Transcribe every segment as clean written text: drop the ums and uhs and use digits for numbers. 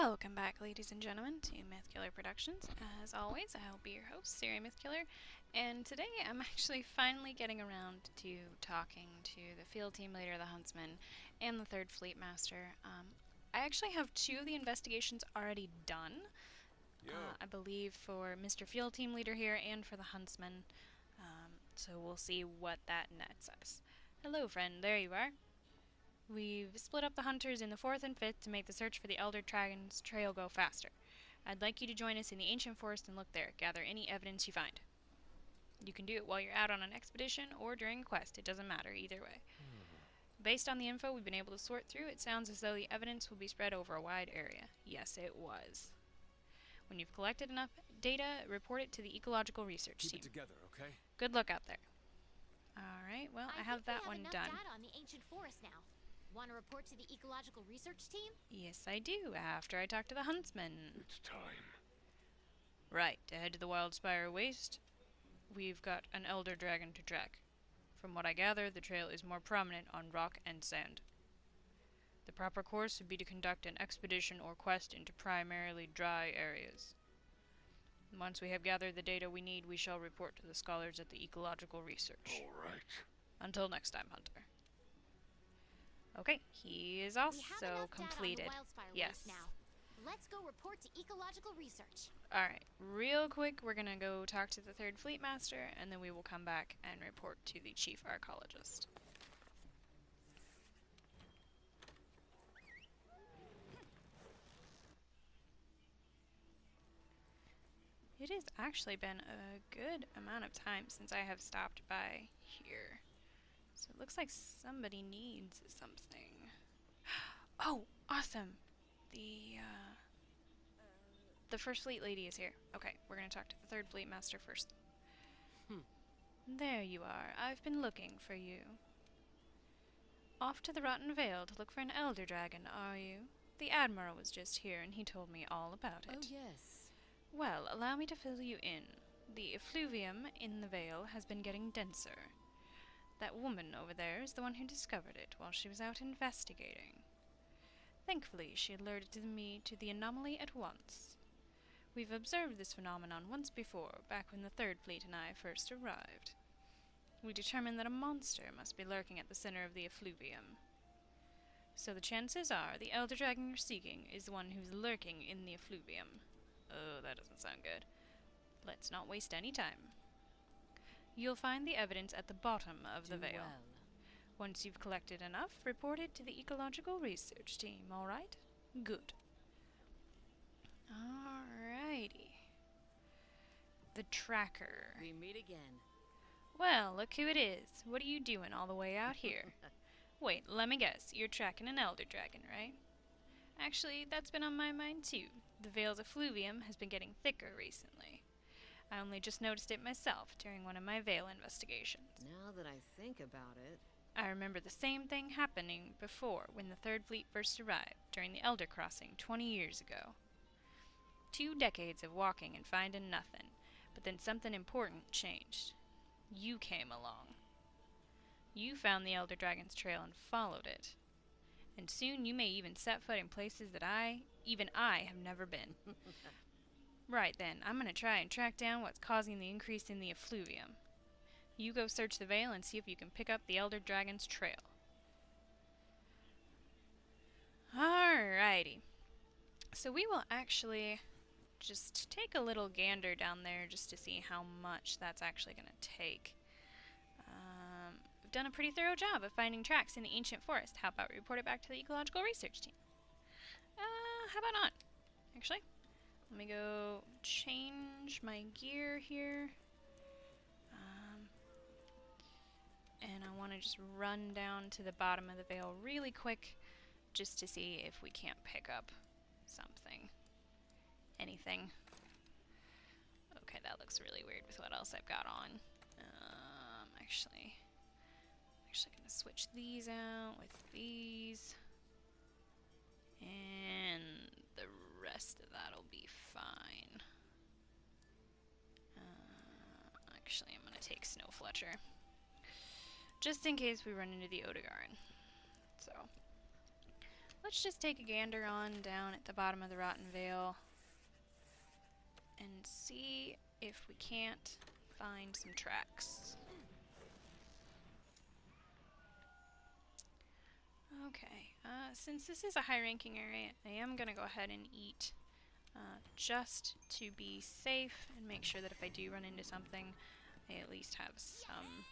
Welcome back, ladies and gentlemen, to Mythkiller Productions. As always, I'll be your host, SiriMythkiller, and today I'm actually finally getting around to talking to the field team leader, the Huntsman, and the third fleet master. I actually have two of the investigations already done, I believe for Mr. Field Team Leader here and for the Huntsman, so we'll see what that nets us. Hello, friend, there you are. We've split up the hunters in the 4th and 5th to make the search for the Elder Dragon's trail go faster. I'd like you to join us in the ancient forest and look there, gather any evidence you find. You can do it while you're out on an expedition or during a quest, it doesn't matter either way. Based on the info we've been able to sort through, it sounds as though the evidence will be spread over a wide area. Yes, it was. When you've collected enough data, report it to the Ecological Research team. Keep it together, okay? Good luck out there. Alright, well, I have that one done. I think we have enough data on the ancient forest now. Want to report to the Ecological Research team? Yes, I do, after I talk to the Huntsman. It's time. Right, to head to the Wildspire Waste, we've got an Elder Dragon to track. From what I gather, the trail is more prominent on rock and sand. The proper course would be to conduct an expedition or quest into primarily dry areas. Once we have gathered the data we need, we shall report to the scholars at the Ecological Research. All right. Until next time, Hunter. Okay, he is also completed. Yes. Now. Let's go report to Ecological Research. Alright, real quick, we're gonna go talk to the third fleet master, and then we will come back and report to the chief archaeologist. It has actually been a good amount of time since I have stopped by here. So it looks like somebody needs something. Oh, awesome! The first fleet lady is here. Okay, we're gonna talk to the third fleet master first. There you are. I've been looking for you. Off to the Rotten Vale to look for an Elder Dragon, are you? The Admiral was just here and he told me all about it. Oh, yes. Well, allow me to fill you in. The effluvium in the Vale has been getting denser. That woman over there is the one who discovered it while she was out investigating. Thankfully, she alerted me to the anomaly at once. We've observed this phenomenon once before, back when the Third Fleet and I first arrived. We determined that a monster must be lurking at the center of the effluvium. So the chances are the Elder Dragon you're seeking is the one who's lurking in the effluvium. Oh, that doesn't sound good. Let's not waste any time. You'll find the evidence at the bottom of the Vale. Well. Once you've collected enough, report it to the Ecological Research team, alright? Good. Alrighty. The tracker. We meet again. Well, look who it is. What are you doing all the way out here? Wait, let me guess. You're tracking an Elder Dragon, right? Actually, that's been on my mind too. The Vale's effluvium has been getting thicker recently. I only just noticed it myself during one of my Vale investigations. Now that I think about it... I remember the same thing happening before when the Third Fleet first arrived during the Elder Crossing 20 years ago. 2 decades of walking and finding nothing, but then something important changed. You came along. You found the Elder Dragon's trail and followed it. And soon you may even set foot in places that even I have never been. Right then, I'm gonna try and track down what's causing the increase in the effluvium. You go search the Vale and see if you can pick up the Elder Dragon's trail. Alrighty. So we will actually just take a little gander down there just to see how much that's actually gonna take. We've done a pretty thorough job of finding tracks in the ancient forest. How about we report it back to the Ecological Research team? How about not? Actually, let me go change my gear here. And I want to just run down to the bottom of the Vale really quick just to see if we can't pick up something. Anything. Okay, that looks really weird with what else I've got on. Actually, I'm actually going to switch these out with these. And the rest of that'll be fine. Actually, I'm going to take Snow Fletcher. Just in case we run into the Odegaard. So, let's just take a gander on down at the bottom of the Rotten Vale and see if we can't find some tracks. Okay, since this is a high-ranking area, I am going to go ahead and eat just to be safe and make sure that if I do run into something, I at least have some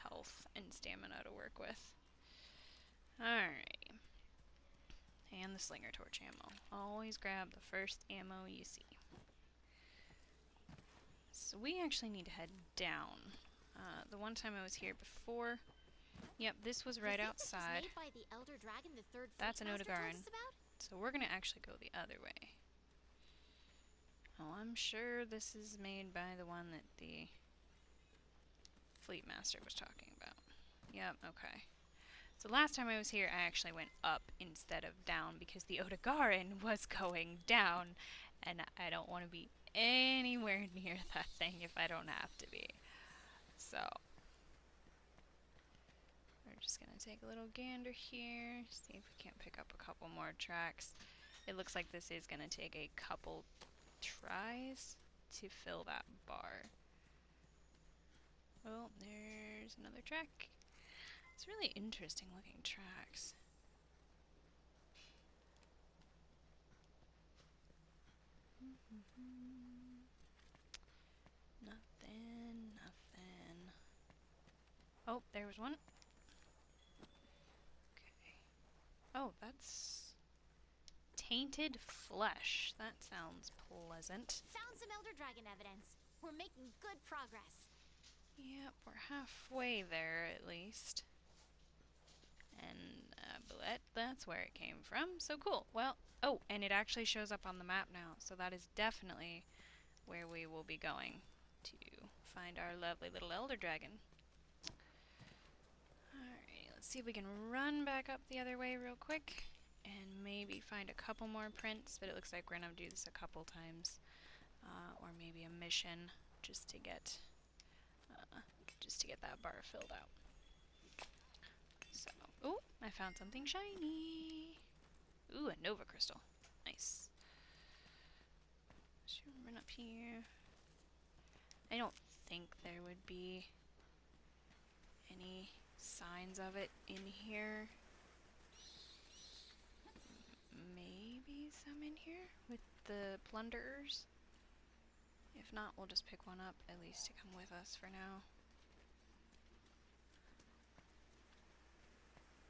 health and stamina to work with. Alright. And the slinger torch ammo. Always grab the first ammo you see. So we actually need to head down. The one time I was here before, yep, this was right outside. Made by the Elder Dragon, the third That's an Fleetmaster told Odegarin. us about? So we're gonna actually go the other way. Oh, I'm sure this is made by the one that the Fleetmaster was talking about. Yep, okay. So last time I was here, I actually went up instead of down because the Odegarin was going down, and I don't want to be anywhere near that thing if I don't have to be. So we're just gonna take a little gander here, see if we can't pick up a couple more tracks. It looks like this is gonna take a couple tries to fill that bar. Oh, there's another track. It's really interesting looking tracks. Nothing, nothing. Oh, there was one. Okay. Oh, that's tainted flesh. That sounds pleasant. Found some Elder Dragon evidence. We're making good progress. Yep, we're halfway there at least. And that's where it came from. So cool. Well, oh, and it actually shows up on the map now. So that is definitely where we will be going to find our lovely little Elder Dragon. Alright, let's see if we can run back up the other way real quick and maybe find a couple more prints, but it looks like we're going to do this a couple times. Or maybe a mission just to get that bar filled out. So, oh, I found something shiny. Ooh, a Nova Crystal. Nice. Should we run up here? I don't think there would be any signs of it in here. Maybe some in here with the plunderers. If not, we'll just pick one up, at least to come with us for now.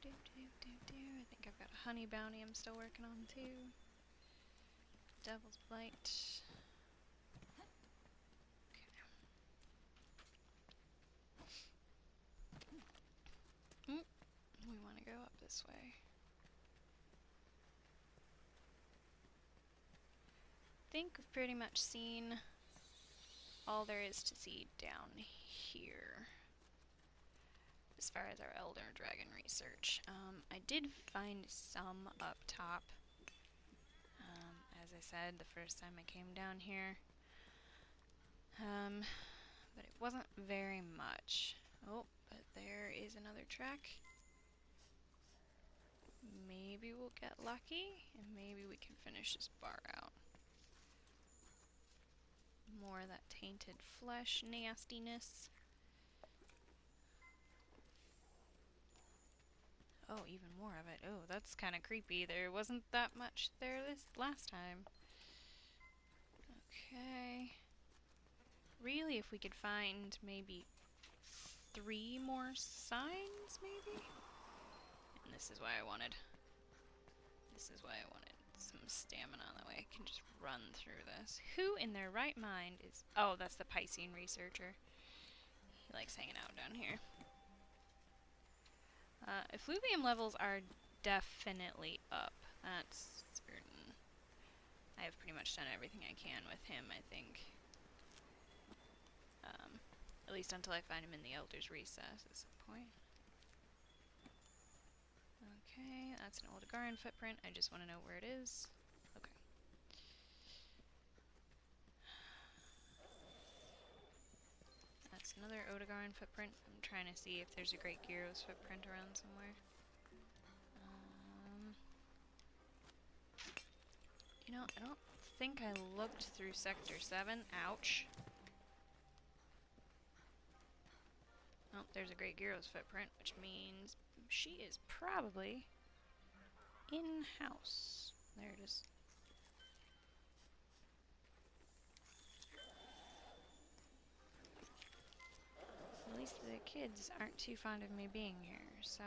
I think I've got a honey bounty I'm still working on too. Devil's Blight. Okay. We want to go up this way. I think we've pretty much seen all there is to see down here as far as our Elder Dragon research. I did find some up top. As I said, the first time I came down here. But it wasn't very much. Oh, but there is another track. Maybe we'll get lucky, and maybe we can finish this bar out. More of that tainted flesh nastiness. Oh, even more of it. Oh, that's kind of creepy. There wasn't that much there this last time. Okay. Really, if we could find maybe 3 more signs, maybe? And this is why I wanted some stamina. That way I can just run through this. Who in their right mind is... Oh, that's the Piscine Researcher. He likes hanging out down here. Effluvium levels are definitely up. That's certain. I have pretty much done everything I can with him, I think. At least until I find him in the Elder's Recess at some point. Okay, that's an Odegarin footprint. I just want to know where it is. Okay. That's another Odegarin footprint. I'm trying to see if there's a Great Gyro's footprint around somewhere. You know, I don't think I looked through Sector 7. Ouch. Oh, there's a Great Gyro's footprint, which means she is probably in-house. There it is. At least the kids aren't too fond of me being here, so...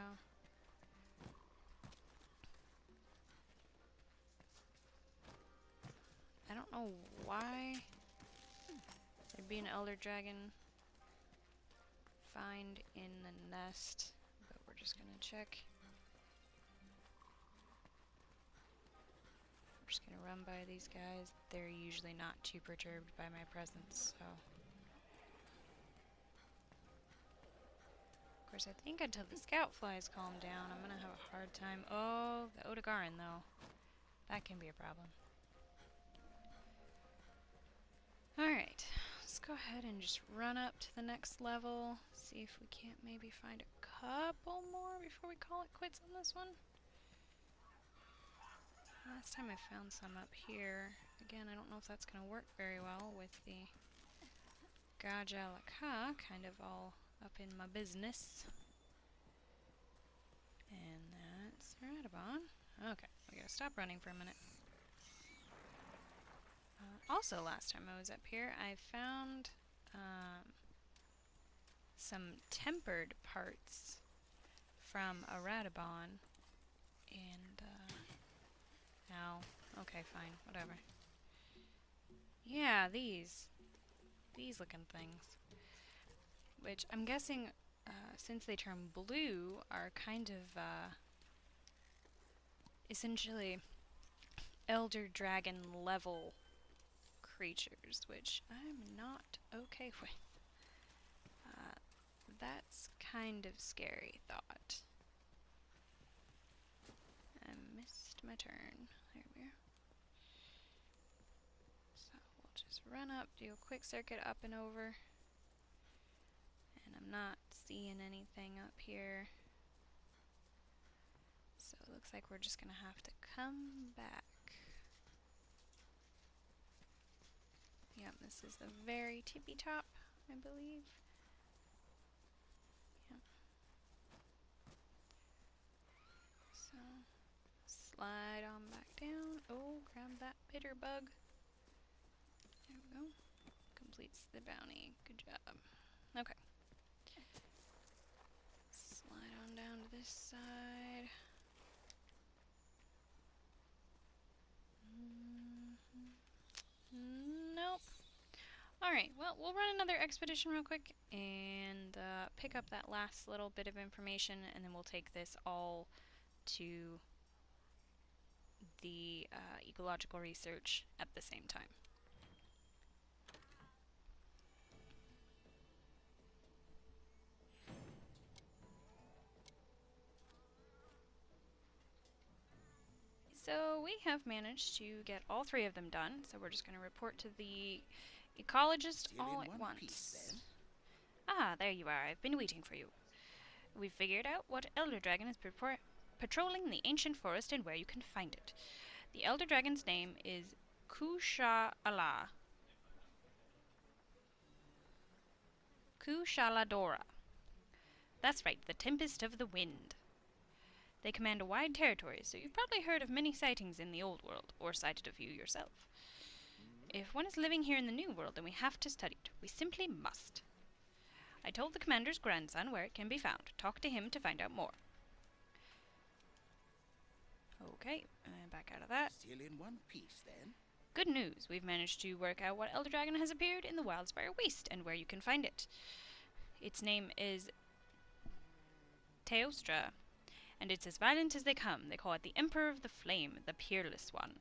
I don't know why there'd be an Elder Dragon find in the nest, but we're just gonna check. We're just gonna run by these guys. They're usually not too perturbed by my presence, so... Of course, I think until the scout flies calm down, I'm gonna have a hard time. Oh, the Odogaran, though. That can be a problem. Alright, let's go ahead and just run up to the next level. See if we can't maybe find a couple more before we call it quits on this one. Last time I found some up here. Again, I don't know if that's going to work very well with the Gajalaka kind of all up in my business. And that's Radabon. Okay, we gotta stop running for a minute. Also, last time I was up here, I found some tempered parts from a Radabon, and now, okay, fine, whatever. Yeah, these looking things, which I'm guessing, since they turn blue, are kind of essentially Elder Dragon level creatures, which I'm not okay with. That's kind of scary thought. I missed my turn. There we are. So we'll just run up, do a quick circuit up and over. And I'm not seeing anything up here. So it looks like we're just gonna have to come back. Yep, this is the very tippy top, I believe. Yep. So, slide on back down. Oh, grab that bitter bug. There we go. Completes the bounty. Good job. Okay. Slide on down to this side. Nope. Alright, well, we'll run another expedition real quick and pick up that last little bit of information, and then we'll take this all to the ecological research at the same time. So we have managed to get all three of them done, so we're just going to report to the ecologist all at once. Ah, there you are. I've been waiting for you. We've figured out what Elder Dragon is patrolling the ancient forest and where you can find it. The Elder Dragon's name is Kushala-ala. Kushaladora. That's right, the Tempest of the Wind. They command a wide territory, so you've probably heard of many sightings in the Old World, or sighted a few yourself. If one is living here in the New World, then we have to study it. We simply must. I told the commander's grandson where it can be found. Talk to him to find out more. Okay, back out of that. Still in one piece, then? Good news. We've managed to work out what Elder Dragon has appeared in the Wildspire Waste, and where you can find it. Its name is Teostra, and it's as violent as they come. They call it the Emperor of the Flame, the Peerless One.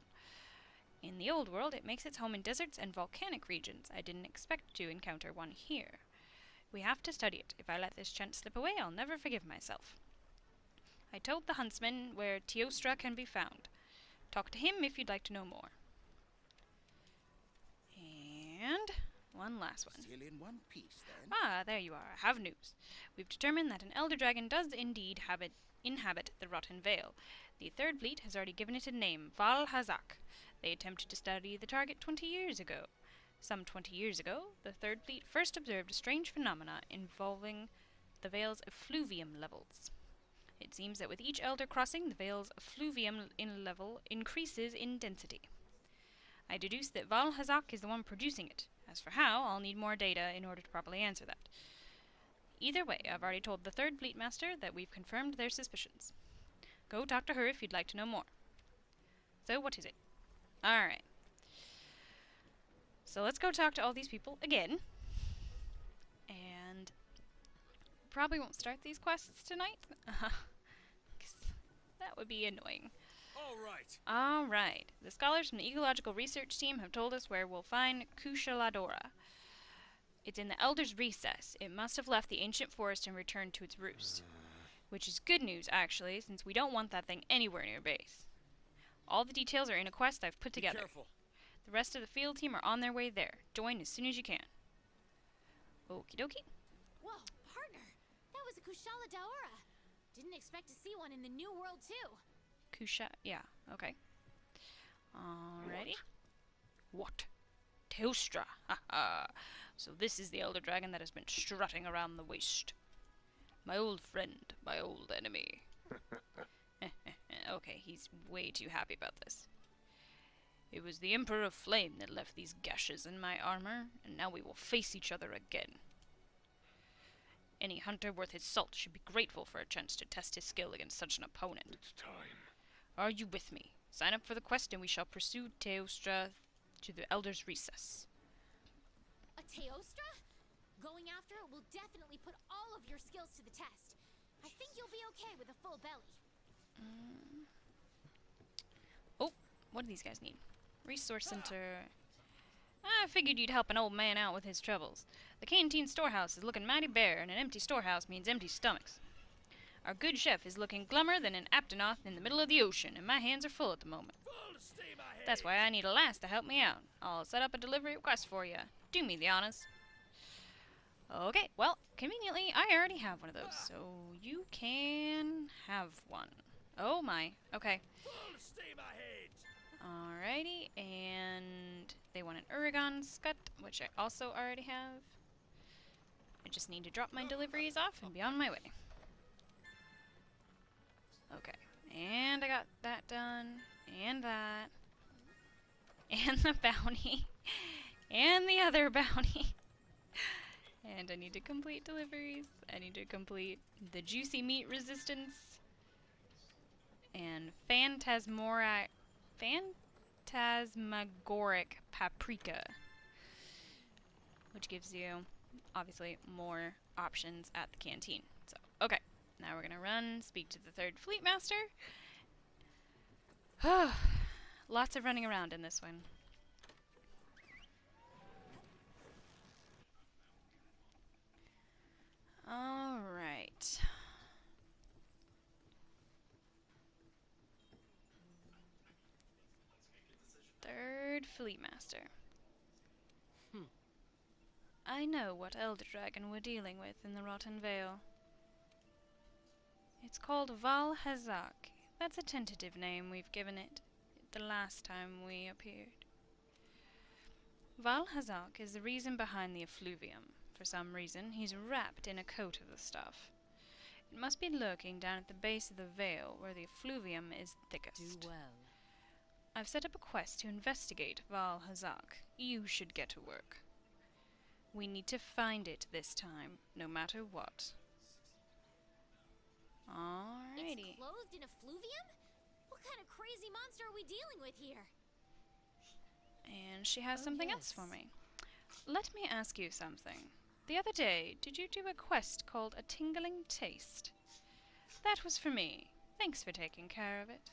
In the Old World, it makes its home in deserts and volcanic regions. I didn't expect to encounter one here. We have to study it. If I let this chance slip away, I'll never forgive myself. I told the Huntsman where Teostra can be found. Talk to him if you'd like to know more. And one last one. Still in one piece, then? Ah, there you are. I have news. We've determined that an Elder Dragon does indeed inhabit the Rotten Vale. The Third Fleet has already given it a name, Val Hazak. They attempted to study the target 20 years ago. Some 20 years ago, the Third Fleet first observed a strange phenomena involving the Vale's effluvium levels. It seems that with each elder crossing, the Vale's effluvium level increases in density. I deduce that Val Hazak is the one producing it. As for how, I'll need more data in order to properly answer that. Either way, I've already told the Third Fleet Master that we've confirmed their suspicions. Go talk to her if you'd like to know more. So, what is it? Alright. So let's go talk to all these people again. And probably won't start these quests tonight. 'Cause that would be annoying. Alright. The scholars from the Ecological Research team have told us where we'll find Kushaladora. It's in the Elder's Recess. It must have left the ancient forest and returned to its roost. Which is good news, actually, since we don't want that thing anywhere near base. All the details are in a quest I've put together. Careful. The rest of the field team are on their way there. Join as soon as you can. Okie dokie. Whoa, partner! That was a Kushala Daora. Didn't expect to see one in the New World, too. Yeah, okay. Alrighty. What? Teostra. Haha. So this is the elder dragon that has been strutting around the waste. My old friend, my old enemy. Okay, he's way too happy about this. It was the Emperor of Flame that left these gashes in my armor, and now we will face each other again. Any hunter worth his salt should be grateful for a chance to test his skill against such an opponent. It's time. Are you with me? Sign up for the quest and we shall pursue Teostra to the Elder's Recess. A Teostra? Going after it will definitely put all of your skills to the test. I think you'll be okay with a full belly. Oh, what do these guys need? Resource Center. I figured you'd help an old man out with his troubles. The canteen storehouse is looking mighty bare, and an empty storehouse means empty stomachs. Our good chef is looking glummer than an Aptonoth in the middle of the ocean, and my hands are full at the moment. That's why I need a lass to help me out. I'll set up a delivery request for you. Do me the honors. Okay, well, conveniently, I already have one of those, so you can have one. Oh my, okay. Alrighty, and they want an Uragon Scut, which I also already have. I just need to drop my deliveries off and be on my way. Okay, and I got that done, and that, and the bounty, and the other bounty. And I need to complete deliveries. I need to complete the juicy meat resistance. And phantasmagoric paprika. Which gives you, obviously, more options at the canteen. So, okay. Now we're gonna run, speak to the Third Fleet Master. Lots of running around in this one. Alright. Third Fleet Master. I know what Elder Dragon we're dealing with in the Rotten Vale. It's called Val Hazak. That's a tentative name we've given it the last time we appeared. Val Hazak is the reason behind the effluvium. For some reason, he's wrapped in a coat of the stuff. It must be lurking down at the base of the Vale, where the effluvium is thickest. Do well. I've set up a quest to investigate Val Hazak. You should get to work. We need to find it this time, no matter what. Alrighty. It's clothed in effluvium? What kind of crazy monster are we dealing with here? And she has something else for me. Let me ask you something. The other day, did you do a quest called A Tingling Taste? That was for me. Thanks for taking care of it.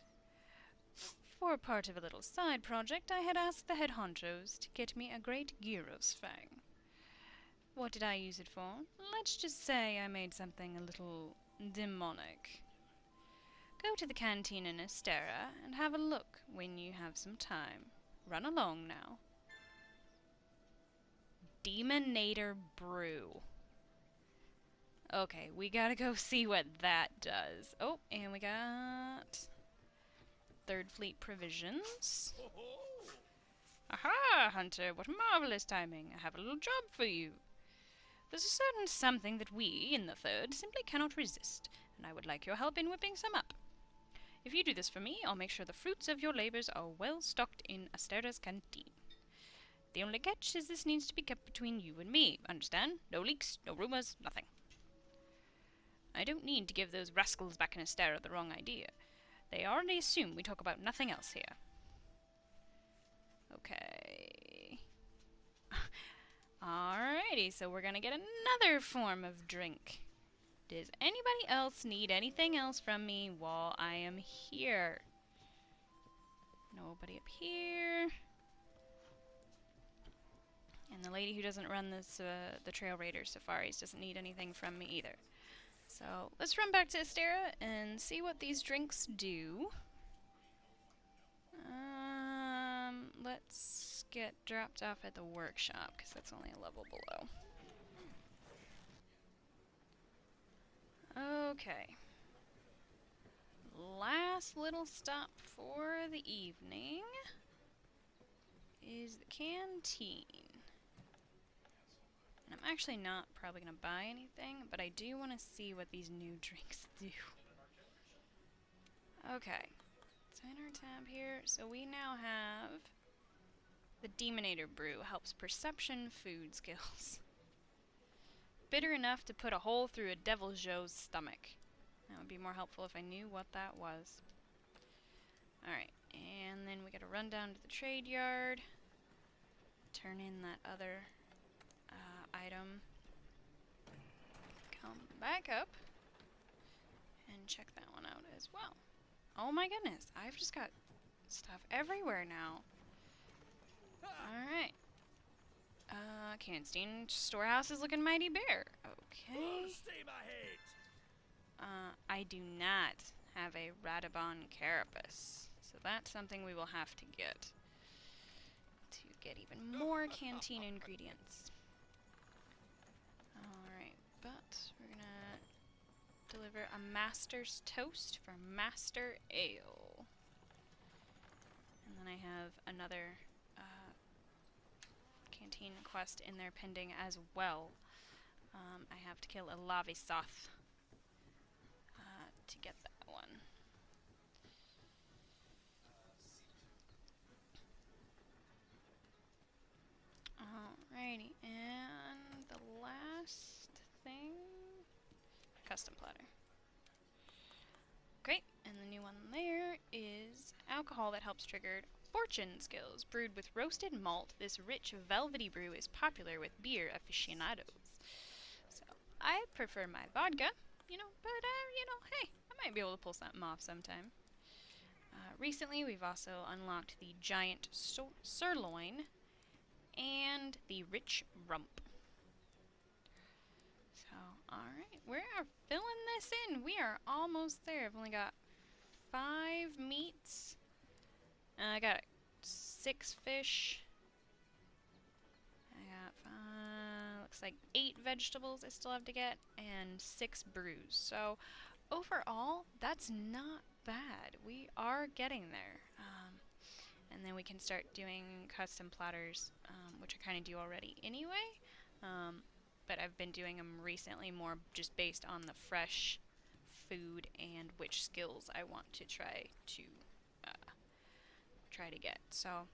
For part of a little side project, I had asked the head honchos to get me a great gyros fang. What did I use it for? Let's just say I made something a little demonic. Go to the canteen in Astera and have a look when you have some time. Run along now. Demonator Brew. Okay, we gotta go see what that does. Oh, and we got Third Fleet Provisions. Aha, Hunter, what marvelous timing. I have a little job for you. There's a certain something that we, in the Third, simply cannot resist, and I would like your help in whipping some up. If you do this for me, I'll make sure the fruits of your labors are well stocked in Astera's canteen. The only catch is this needs to be kept between you and me, understand? No leaks, no rumors, nothing. I don't need to give those rascals back in Astera the wrong idea. They already assume we talk about nothing else here. Okay. Alrighty, so we're gonna get another form of drink. Does anybody else need anything else from me while I am here? Nobody up here. And the lady who doesn't run this, the Trail Raider safaris doesn't need anything from me either. So let's run back to Astera and see what these drinks do. Let's get dropped off at the workshop, because that's only a level below. Okay. Last little stop for the evening is the canteen. And I'm actually not probably going to buy anything, but I do want to see what these new drinks do. Okay. So in our tab here, so we now have the Demonator Brew, helps perception food skills. Bitter enough to put a hole through a Devil Joe's stomach. That would be more helpful if I knew what that was. Alright, and then we gotta run down to the trade yard, turn in that other item, come back up, and check that one out as well. Oh my goodness, I've just got stuff everywhere now. Alright. Canstein storehouse is looking mighty bare. Okay. I do not have a Radabon carapace, so that's something we will have to get even more canteen ingredients. Alright, but we're gonna deliver a Master's Toast for Master Ale. And then I have another canteen quest in there pending as well. I have to kill a Lavisoth to get that one. Alrighty, and the last thing, custom platter. Okay, and the new one there is alcohol that helps trigger fortune skills. Brewed with roasted malt, this rich velvety brew is popular with beer aficionados. So, I prefer my vodka, but, hey, I might be able to pull something off sometime. Recently, we've also unlocked the giant sirloin and the rich rump. So, alright, we are filling this in. We are almost there. I've only got 5 meats. I got 6 fish. I got, looks like 8 vegetables I still have to get, and 6 brews. So, overall, that's not bad. We are getting there. And then we can start doing custom platters, which I kind of do already anyway. But I've been doing them recently more just based on the fresh food and which skills I want to try to get. So,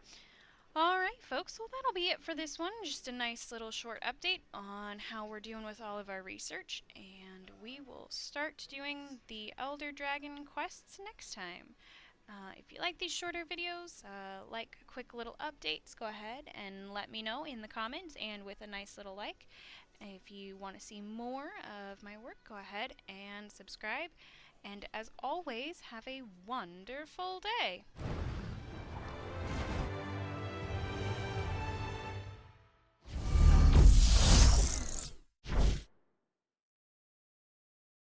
alright folks, well that'll be it for this one. Just a nice little short update on how we're doing with all of our research, and we will start doing the Elder Dragon quests next time. If you like these shorter videos, like quick little updates, go ahead and let me know in the comments and with a nice little like. If you want to see more of my work, go ahead and subscribe. And as always, have a wonderful day.